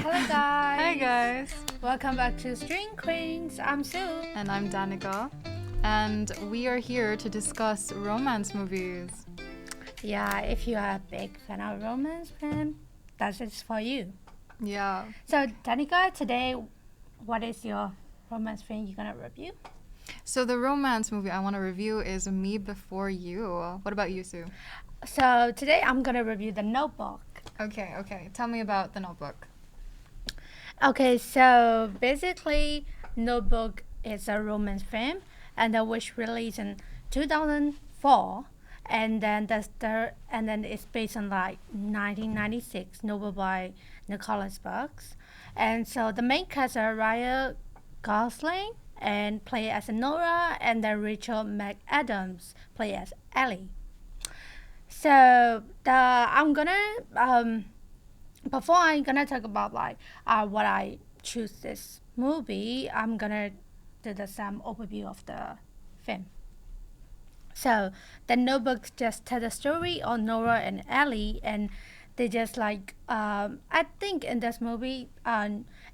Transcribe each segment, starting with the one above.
Hello guys. Hi guys. Welcome back to StreamQueens. I'm Sue. And I'm Danica. And we are here to discuss romance movies. Yeah, if you are a big fan of romance film, that's it for you. Yeah. So Danica, today what is your romance film you're gonna review? So the romance movie I want to review is Me Before You. What about you, Sue? So today I'm gonna review The Notebook. Okay. Tell me about The Notebook. Okay, so basically Notebook is a romance film and which released in 2004, and then it's based on like 1996 novel by Nicholas Sparks. And so the main cast are Ryan Gosling and play as Nora, and then Rachel McAdams play as Ellie. So I'm gonna before I'm gonna talk about like what I choose this movie, I'm gonna do some overview of the film. So the Notebook just tell the story of Nora and Ellie, and they just like I think in this movie,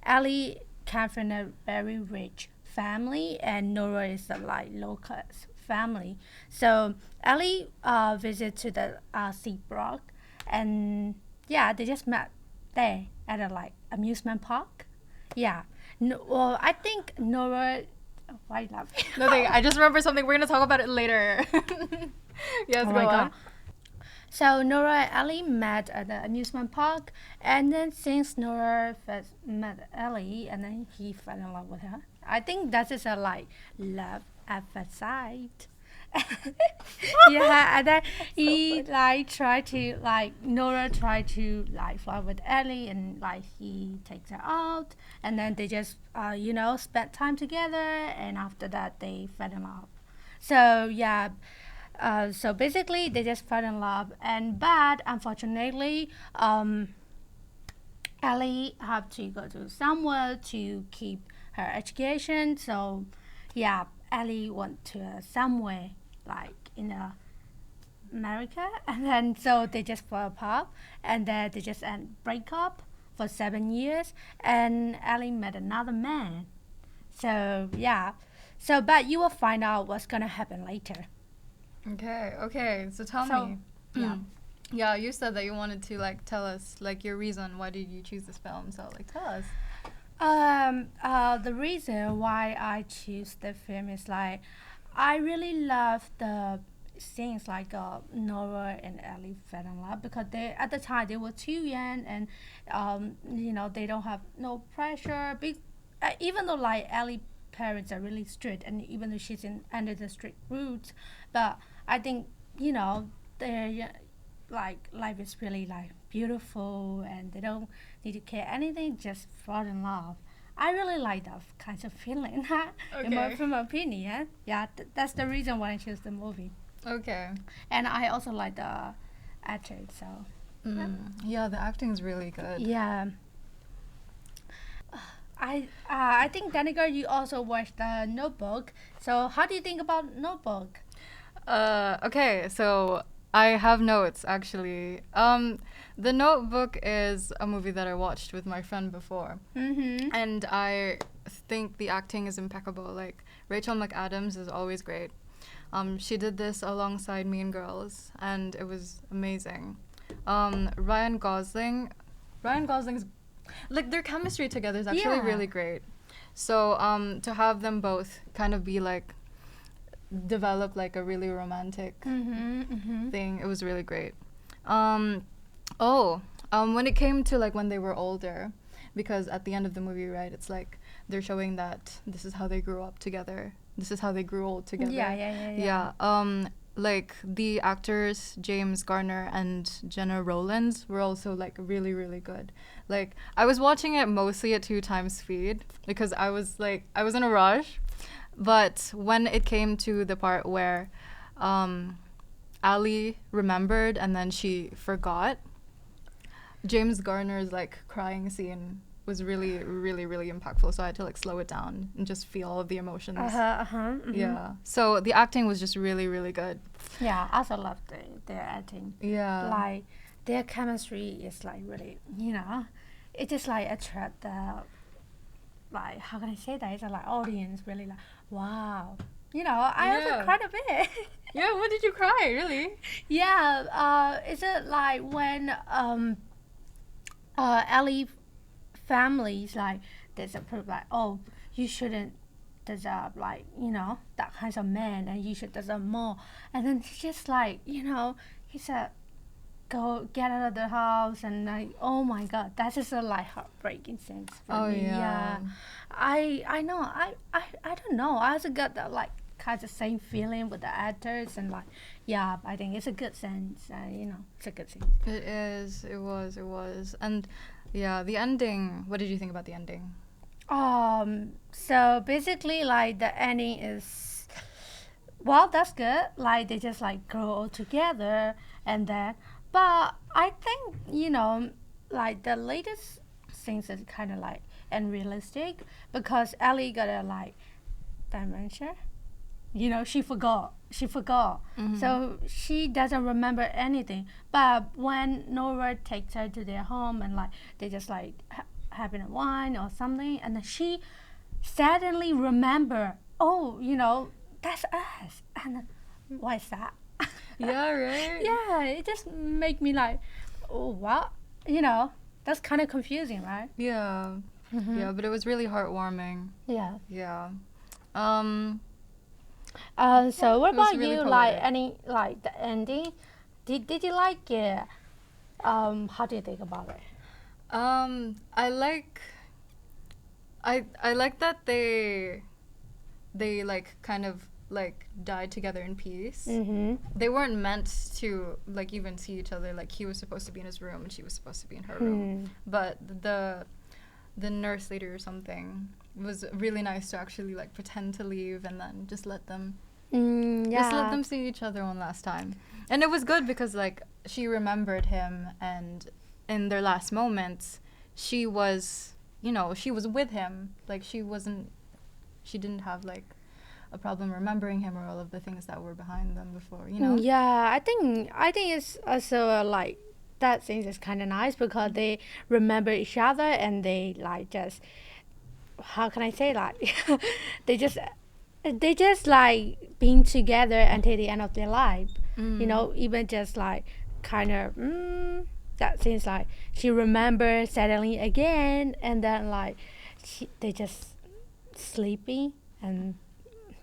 Ellie came from a very rich family, and Nora is a like low class family. So Ellie visit to the Seabrook, and yeah, they just met there at a like amusement park. Yeah. No, well, I think Nora. Why not? Nothing. I just remember something. We're going to talk about it later. Yes, Oh go my on. God. So Nora and Ellie met at the amusement park, and then since Nora first met Ellie, and then he fell in love with her. I think that is a like love at first sight. Yeah, and then he like tried to like Nora tried to like fly with Ellie, and like he takes her out, and then they just spent time together, and after that they fell in love. So yeah, so basically they just fell in love, and but unfortunately, Ellie had to go to somewhere to keep her education. So yeah, Ellie went to somewhere like in America, and then so they just fell apart, and then they just break up for 7 years, and Ellie met another man. So yeah, so but you will find out what's gonna happen later. Okay. So tell So, me. yeah. Yeah, you said that you wanted to like tell us like your reason. Why did you choose this film? So like tell us. The reason why I choose the film is like I really love the scenes like Nora and Ellie fell in love, because they at the time they were too young, and they don't have no pressure. Even though like Ellie parents are really strict, and even though she's in under the strict roots, but I think their like life is really like beautiful, and they don't need to care anything, just fall in love. I really like that kind of feeling. From my opinion, yeah, that's the reason why I chose the movie. Okay. And I also like the actor, so Yeah, the acting is really good. yeah. I think Danica, you also watched the Notebook. So how do you think about Notebook? Okay, so I have notes actually. The Notebook is a movie that I watched with my friend before, and I think the acting is impeccable. Like Rachel McAdams is always great. She did this alongside Mean Girls, and it was amazing. Ryan Gosling's like their chemistry together is actually Yeah. really great. So to have them both kind of be like develop like a really romantic thing, it was really great. When it came to like when they were older, because at the end of the movie, right, it's like they're showing that this is how they grew up together, this is how they grew old together. Yeah. Like the actors James Garner and Jenna Rowlands were also like really really good. Like I was watching it mostly at 2x speed because I was in a rush, but when it came to the part where Ali remembered and then she forgot, James Garner's like crying scene was really really really impactful, so I had to like slow it down and just feel all of the emotions. Yeah, so the acting was just really really good. Yeah, I also love their acting. Yeah. Like their chemistry is like really, it just like attract the, like, how can I say that? It's like audience really like, wow. You know, I also cried a bit. Yeah, what did you cry? Really? Yeah, is it like when Ellie families like disapprove, like, oh, you shouldn't deserve, like, you know, that kind of man, and you should deserve more. And then he's just like, you know, he said, go get out of the house, and like, oh my god, that is a like heartbreaking sense for me. Yeah, I know, I don't know, I also got that like kind of same feeling with the actors, and like, yeah, I think it's a good sense. You know, it's a good sense. It is. It was. And yeah, the ending. What did you think about the ending? So basically, like, the ending is, well, that's good. Like, they just like grow all together, and then, but I think, you know, like the latest things is kind of like unrealistic, because Ellie got a like dementia. You know, she forgot. Mm-hmm. So she doesn't remember anything. But when Nora takes her to their home, and like they just like having a wine or something, and then she suddenly remember, oh, you know, that's us. And why is that? Yeah, right? Yeah, it just make me like, oh, what? You know, that's kind of confusing, right? Yeah. Mm-hmm. Yeah, but it was really heartwarming. Yeah. Yeah. So what it was about really you? Like, poetic. any like the ending? Did you like it? How do you think about it? I like I like that they like kind of like died together in peace. Mm-hmm. They weren't meant to like even see each other. Like he was supposed to be in his room and she was supposed to be in her room. But the nurse lady or something was really nice to actually like pretend to leave and then just let them just let them see each other one last time. And it was good because like she remembered him, and in their last moments she was, you know, she was with him. Like she didn't have like a problem remembering him or all of the things that were behind them before, you know. Yeah, I think it's also like that thing is kind of nice, because they remember each other, and they like just, how can I say, like they just like being together until the end of their life. You know, even just like kind of that seems like she remembers suddenly again, and then like they just sleeping, and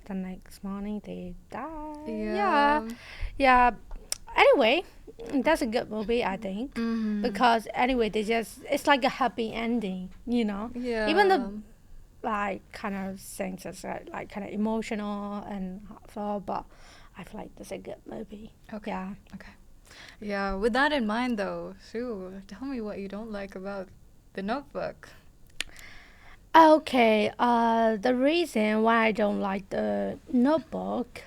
the next morning they die. Yeah. Anyway, that's a good movie, I think, because anyway, it's like a happy ending, you know. Yeah. Even the like kind of things that's like kind of emotional and heartfelt, but I feel like that's a good movie. Okay. Yeah. Okay. Yeah. With that in mind, though, Sue, tell me what you don't like about The Notebook. Okay. The reason why I don't like the Notebook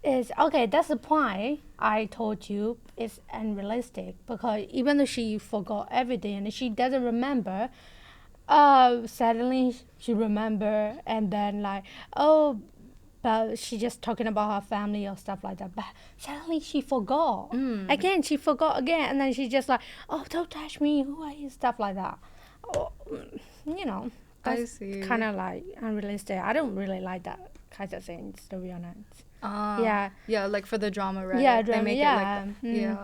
is, okay, that's the point I told you, it's unrealistic, because even though she forgot everything and she doesn't remember, suddenly she remember, and then like, oh, but she just talking about her family or stuff like that, but suddenly she forgot again, and then she just like, oh, don't touch me, who are you, stuff like that. Oh, you know, I that's see. kind of like unrealistic. I don't really like that kind of things, to be honest. Yeah, like for the drama, right? Yeah, They drama, make yeah. it like yeah.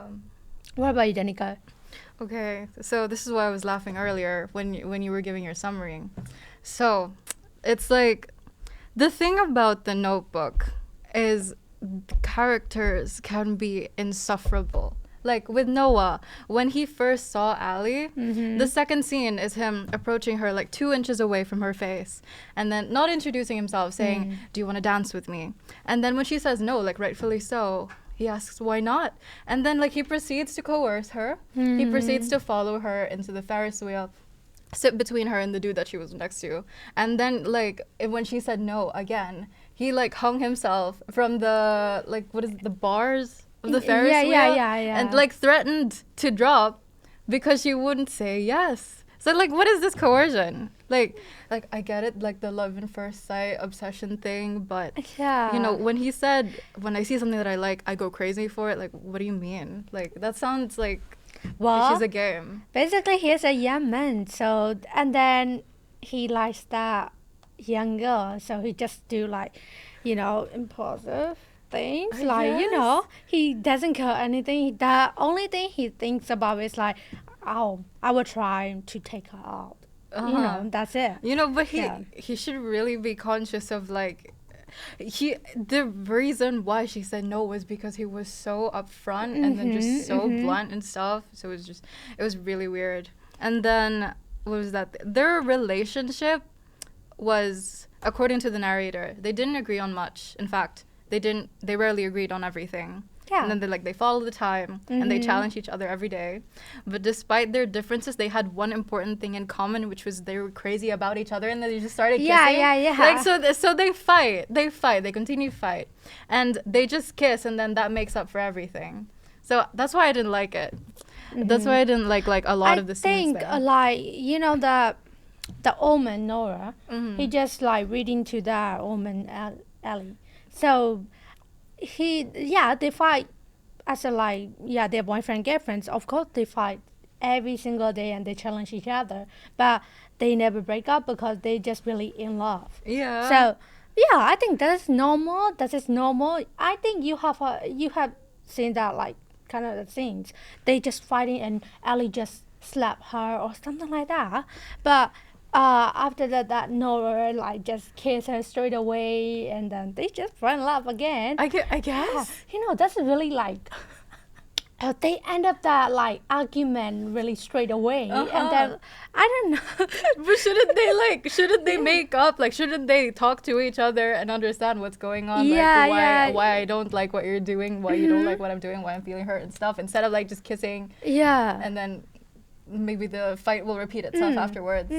What about you, Danica? Okay, so this is why I was laughing earlier when you were giving your summary. So, it's like the thing about The Notebook is the characters can be insufferable. Like with Noah, when he first saw Allie, the second scene is him approaching her like 2 inches away from her face, and then not introducing himself, saying, "Do you want to dance with me?" And then when she says no, like rightfully so, he asks why not, and then like he proceeds to coerce her. He proceeds to follow her into the Ferris wheel, sit between her and the dude that she was next to, and then like when she said no again, he like hung himself from the like what is it, the bars of the Ferris wheel, yeah. and like threatened to drop because she wouldn't say yes. So like, what is this coercion? Like I get it, like the love in first sight obsession thing, but you know, when he said, when I see something that I like, I go crazy for it, like, what do you mean? Like, that sounds like Well, She's a game. basically, he's a young man. So, and then he likes that young girl. So he just do like, impulsive things. I Like, guess. he doesn't care anything. The only thing he thinks about is like, oh, I will try to take her out. Uh-huh. That's it. But Yeah. he should really be conscious of like the reason why she said no was because he was so upfront and then just so blunt and stuff. So it was really weird. And then what was that? Their relationship was, according to the narrator, they didn't agree on much. In fact, they rarely agreed on everything. Yeah. And then they follow the time and they challenge each other every day. But despite their differences, they had one important thing in common, which was they were crazy about each other, and then they just started kissing. Yeah. Like so they fight. They continue to fight. And they just kiss, and then that makes up for everything. So that's why I didn't like it. That's why I didn't like a lot of the scenes I think there. like the old man Nora, Mm-hmm. he just like reading to that old man Ellie. So they fight as a like they're boyfriend girlfriends. Of course they fight every single day and they challenge each other, but they never break up because they just really in love. Yeah. So I think that's normal. That is normal. I think you have seen that like kind of the things. They just fighting and Ellie just slap her or something like that. But after that Nora like just kiss her straight away and then they just fall in love again. I Yeah, guess. that's really like they end up that like argument really straight away and then I don't know. But shouldn't they make up? Like, shouldn't they talk to each other and understand what's going on? Yeah, Like, why I don't like what you're doing, why you don't like what I'm doing, why I'm feeling hurt and stuff, instead of like just kissing Yeah. and then maybe the fight will repeat itself afterwards.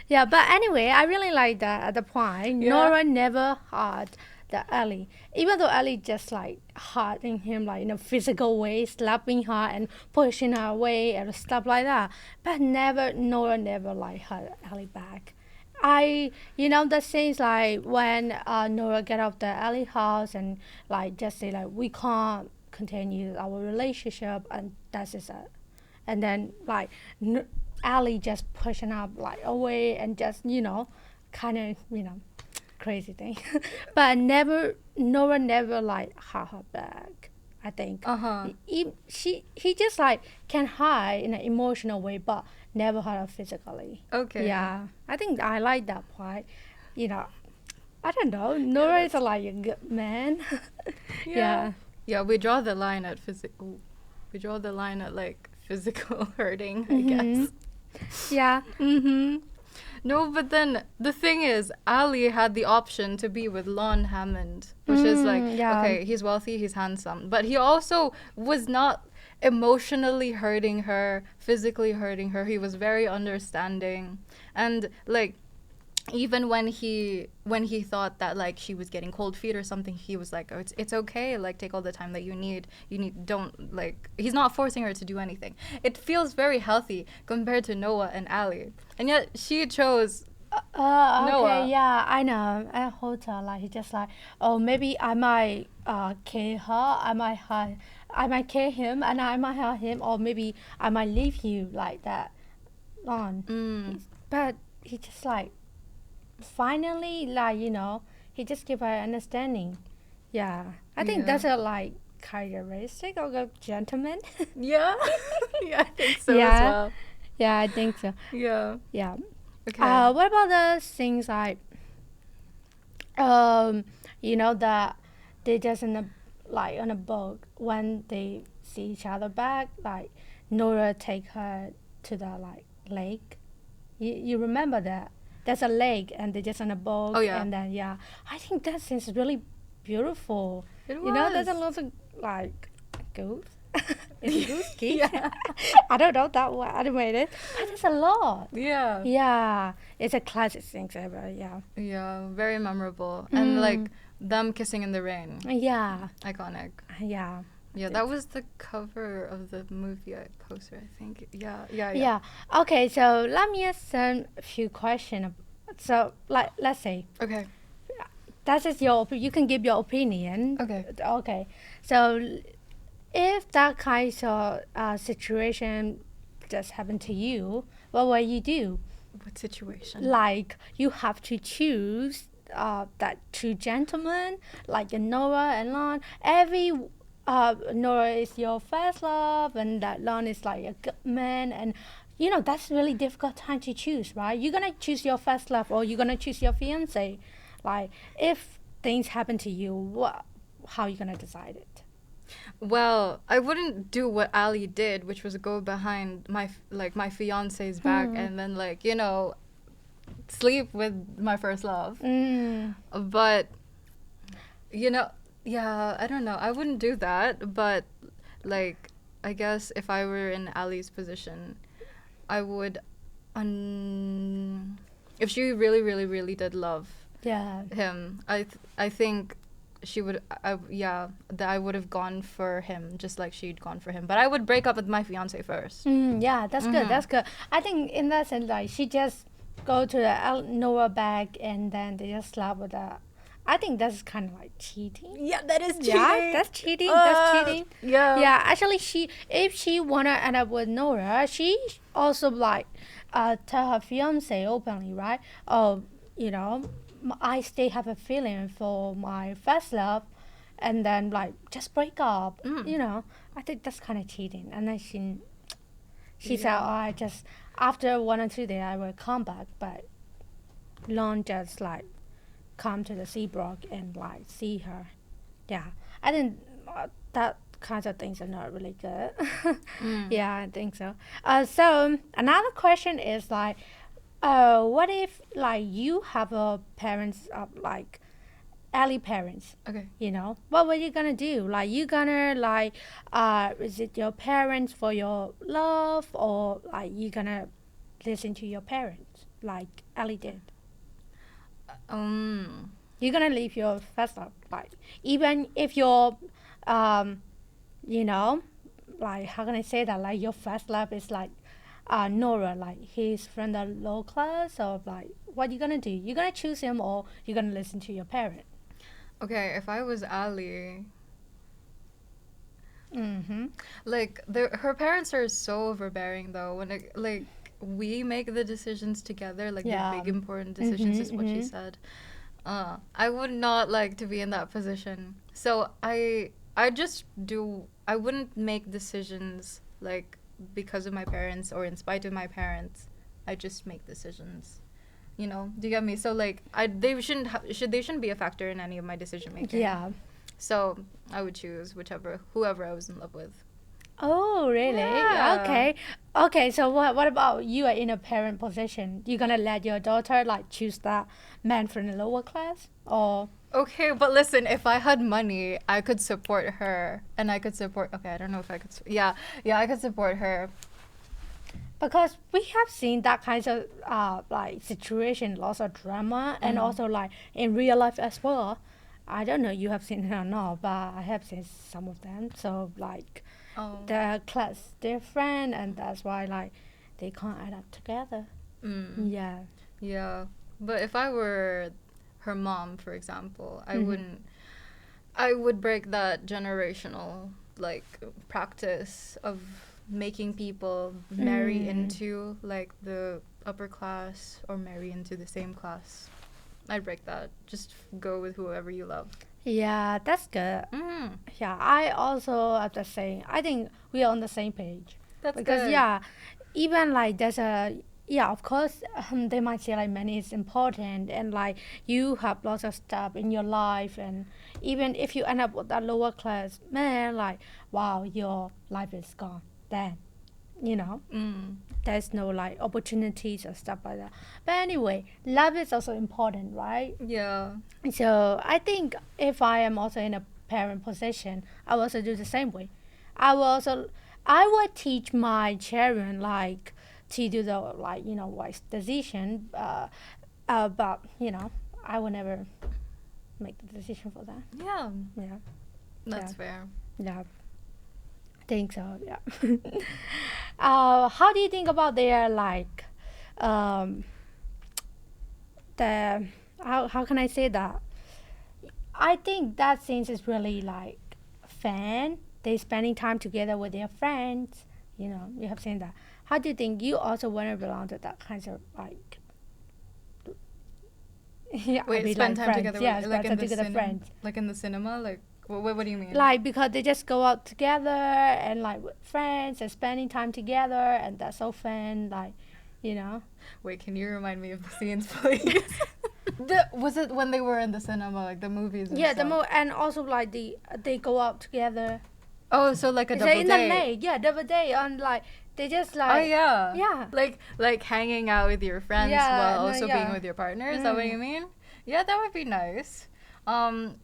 Yeah, but anyway, I really like that at the point. Yeah. Nora never hurt the Ellie. Even though Ellie just like hurting him like in a physical way, slapping her and pushing her away and stuff like that. But Nora never like hurt Ellie back. The scenes like when Nora get out the Ellie house and like just say like we can't continue our relationship and that's just it. And then like Ali just pushing up like away and just kind of crazy thing, but Nora never like hurt her back. I think he just like can hide in an emotional way, but never hurt her physically. Okay. Yeah, I think I like that part. I don't know. Nora is like a good man. Yeah. Yeah, we draw the line at physical. We draw the line at like physical hurting, I guess. Yeah. No, but then the thing is, Ali had the option to be with Lon Hammond, which is like, okay, he's wealthy, he's handsome, but he also was not emotionally hurting her, physically hurting her. He was very understanding, and like, even when he thought that like she was getting cold feet or something, he was like, oh, it's okay, like take all the time that you need, don't like, he's not forcing her to do anything. It feels very healthy compared to Noah and Ali, and yet she chose Noah. Okay, yeah, I know. At hotel, like he just like, oh, maybe I might kill her, I might kill him, and I might hurt him, or maybe I might leave you like that, on. But he just like, finally, like he just give her understanding. Yeah, I think that's a like characteristic of a gentleman. Yeah. Yeah, I think so Yeah. as well. Yeah, I think so. Yeah. Yeah. Okay. What about the things like, that they just like on a boat when they see each other back, like Nora take her to the like lake. You remember that? There's a lake and they're just on a boat. Oh, yeah. And then I think that scene is really beautiful. It There's a was. lot of like goose. Is it goose geese? Yeah. I don't know that one animated, but there's a lot. Yeah. Yeah, it's a classic thing ever. Yeah. Yeah, very memorable. And like them kissing in the rain. Yeah. Iconic. Yeah. Yeah, that was the cover of the movie poster, I think. Yeah. Yeah. Okay, so let me ask a few questions. So, like, let's say Okay. that is you can give your opinion. Okay. Okay. So, if that kind of situation just happened to you, what will you do? What situation? Like you have to choose that two gentlemen, like Noah and Lon. Every Noah is your first love, and that Lon is like a good man, and that's really difficult time to choose, right? You're gonna choose your first love, or you're gonna choose your fiance. Like if things happen to you, how are you gonna decide it? Well, I wouldn't do what Ali did, which was go behind my fiance's back and then sleep with my first love. But you know, yeah, I don't know. I wouldn't do that, but like I guess if I were in Ali's position, I would if she really really really did love Yeah. him, I think she would that I would have gone for him just like she'd gone for him. But I would break up with my fiance first. Yeah, that's good. That's good. I think in that sense, like she just go to the Noah bag and then they just slept with her. I think that's kind of like cheating. Yeah, that is cheating. Yeah, that's cheating. That's cheating. Yeah. Yeah, actually, if she wanna end up with Nora, she also like tell her fiance openly, right? Oh, I still have a feeling for my first love, and then like just break up. I think that's kind of cheating. And then she said, "Oh, I just after 1 or 2 days I will come back," but Lon just like come to the Seabrook and like see her. Yeah, I think that kinds of things are not really good. Yeah, I think so. So another question is like, what if like you have a parents like Ellie parents? Okay. What were you gonna do? Like you gonna like visit your parents for your love, or like you gonna listen to your parents like Ellie did? You're gonna leave your first love, like even if you're, um, you know, like how can I say that? Like your first love is like, Nora, like he's from the low class, or like what you gonna do? You gonna choose him, or you gonna listen to your parent? Okay, if I was Ali, Mm-hmm. like her parents are so overbearing though. When we make the decisions together, like Yeah. the big important decisions, is what she Mhm. said. I would not like to be in that position. So I just do. I wouldn't make decisions like because of my parents or in spite of my parents. I just make decisions. Do you get me? So like they shouldn't be a factor in any of my decision making. Yeah. So I would choose whoever I was in love with. Oh, really? Yeah. Okay. Okay, so what about you are in a parent position? You gonna let your daughter like choose that man from the lower class? Or Okay, but listen, if I had money, I could support her, and I could support. Okay, I don't know if I could. Yeah, I could support her. because we have seen that kinds of like situation, lots of drama, and also like in real life as well. I don't know you have seen it or not, but I have seen some of them. So like Oh. the class different, and that's why like they can't add up together. Yeah. Yeah, but if I were her mom, for example, I Mhm. wouldn't. I would break that generational like practice of making people marry into like the upper class or marry into the same class. I'd break that. Just go with whoever you love. Yeah, that's good. Mm, Yeah, I also have the same. I think we are on the same page. that's Because good. yeah, even like there's a yeah, of course, they might say like money is important, and like you have lots of stuff in your life, and even if you end up with that lower class man, like wow, your life is gone. Then, you know, there's no like opportunities or stuff like that. But anyway, love is also important, right? Yeah. So I think if I am also in a parent position, I will also do the same way. I will teach my children like to do the like wise decision. But I will never make the decision for that. Yeah. Yeah, That's Yeah. fair. yeah, I think so. Yeah. How do you think about their like, um, the how can I say that? I think that scene is really like fun they spending time together with their friends. You know, you have seen that. How do you think you also want to belong to that kind of like? Yeah, I Wait, mean, spend like time friends. together Yeah, with, spend time together friends. like in the cinema? Like, what do you mean? Like because they just go out together and like with friends and spending time together and that's so fun. Like, you know. Wait, can you remind me of the scenes, please? Was it when they were in the cinema, like the movies and Yeah, stuff? and also like they go out together. Oh, so like a Is it double in the date. lake? Yeah, double date and like they just Oh like yeah. yeah. Like hanging out with your friends Yeah, while no, also being yeah. with your partner. Is that what you mean? Yeah, that would be nice. Um,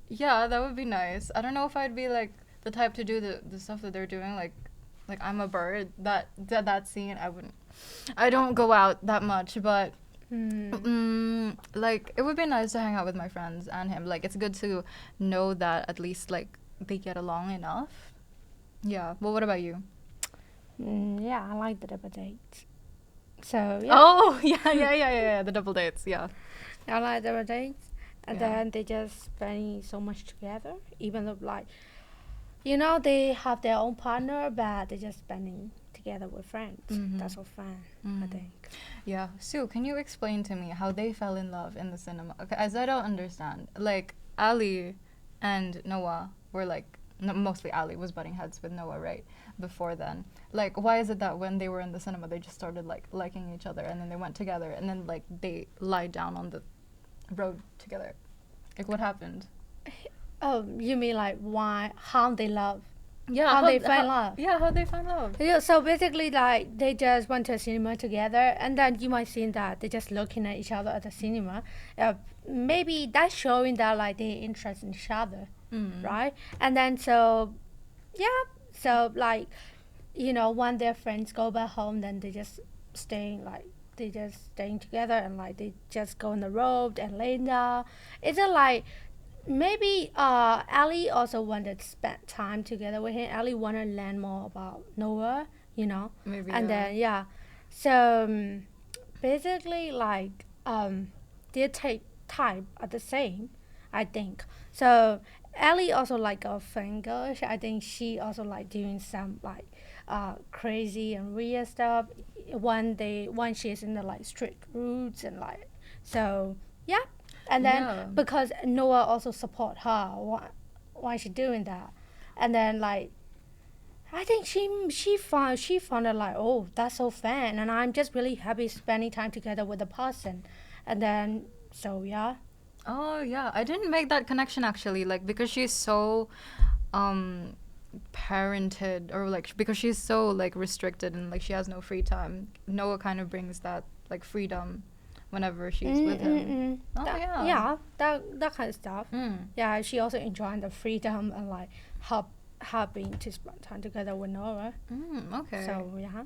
yeah, that would be nice. I don't know if I'd be like the type to do the stuff that they're doing. Like I'm a bird. That scene, I wouldn't. I don't go out that much, but like it would be nice to hang out with my friends and him. Like it's good to know that at least like they get along enough. Yeah. Well, what about you? Yeah, I like the double dates. So yeah, Oh, yeah. The double dates, yeah. I like double dates, and Yeah. then they just spend so much together. Even though like, you know, they have their own partner, but they're just spending together with friends. That's so fun. I think. Yeah. Sue, can you explain to me how they fell in love in the cinema? Okay, as I don't understand. Like, Ali and Noah were like, no, mostly Ali was butting heads with Noah, right? Before then. Like, why is it that when they were in the cinema, they just started like liking each other and then they went together and then like they lied down on the road together? Like, what happened? Oh, you mean like why? How they love? Yeah, How they find love? Yeah, how they find love. Yeah, so basically, like they just went to a cinema together, and then you might see that they just looking at each other at the cinema. Maybe that's showing that like they interest in each other, right? And then so, yeah, so like, you know, when their friends go back home, then they just staying together and like they just go on the road and lay down. Is it like maybe Ali also wanted to spend time together with him. Ali wanted to learn more about Noah, you know. Maybe. And Yeah. then yeah, so basically like their type are the same, I think. So Ali also like a finger. I think she also like doing some like crazy and weird stuff when she's in the like strict roots and like so yeah. And then Yeah. because Noah also support her why she doing that, and then like I think she found it like, oh, that's so fun, and I'm just really happy spending time together with the person, and then so yeah. Oh yeah, I didn't make that connection actually. Like because she's so um parented or like because she's so like restricted and like she has no free time. Noah kind of brings that like freedom whenever she's with him. Oh yeah. Yeah, that kind of stuff. Mm. Yeah, she also enjoying the freedom and like helping to spend time together with Noah. Okay. So yeah.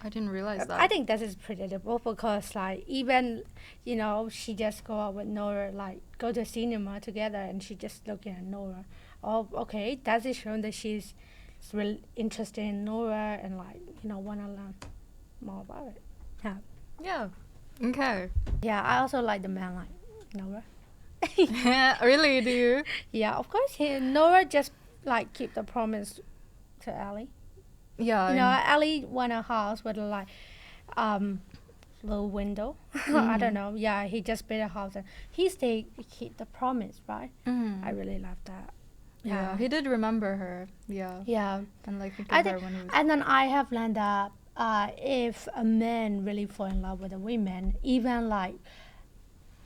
I didn't realize that. I think this is predictable because like even you know she just go out with Nora like go to cinema together and she just looking at Nora. Oh, okay, that is showing that she's really interested in Nora and like you know wanna learn more about it. Yeah, Yeah. Okay. yeah. I also like the man like Nora. Really? Do you? Yeah, of course. Nora just like keep the promise to Ellie. Yeah. You know, Ellie want a house with like little window. I don't know. Yeah, he just built a house and he keep the promise, right? I really love that. Yeah, he did remember her. Yeah. Yeah. And like think I of her think, when he was. and then I have learned that if a man really fall in love with a woman, even like,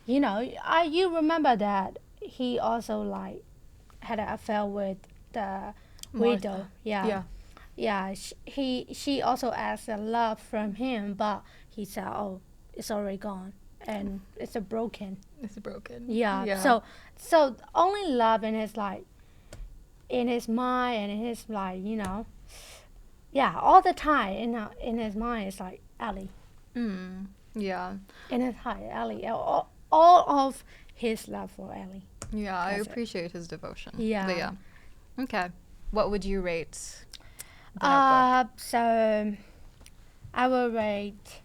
you know, you remember that he also like had an affair with the widow. Martha. Yeah. Yeah. Yeah, she also asked a love from him, but he said, "Oh, it's already gone, and it's a broken." It's broken. Yeah. Yeah. So only love in his like, in his mind and in his like, you know, yeah, all the time in his mind is like Ellie. Yeah. In his heart, Ellie. All of his love for Ellie. Yeah, I That's it. appreciate his devotion. Yeah. But yeah. Okay. What would you rate the notebook? So I will rate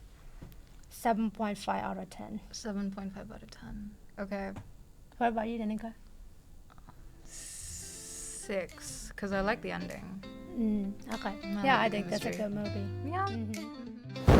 7.5 out of 10. 7.5 out of 10. Okay. What about you, Danica? 6 because I like the ending. Okay. I Yeah, like I the think that's a chemistry. good movie. Yeah.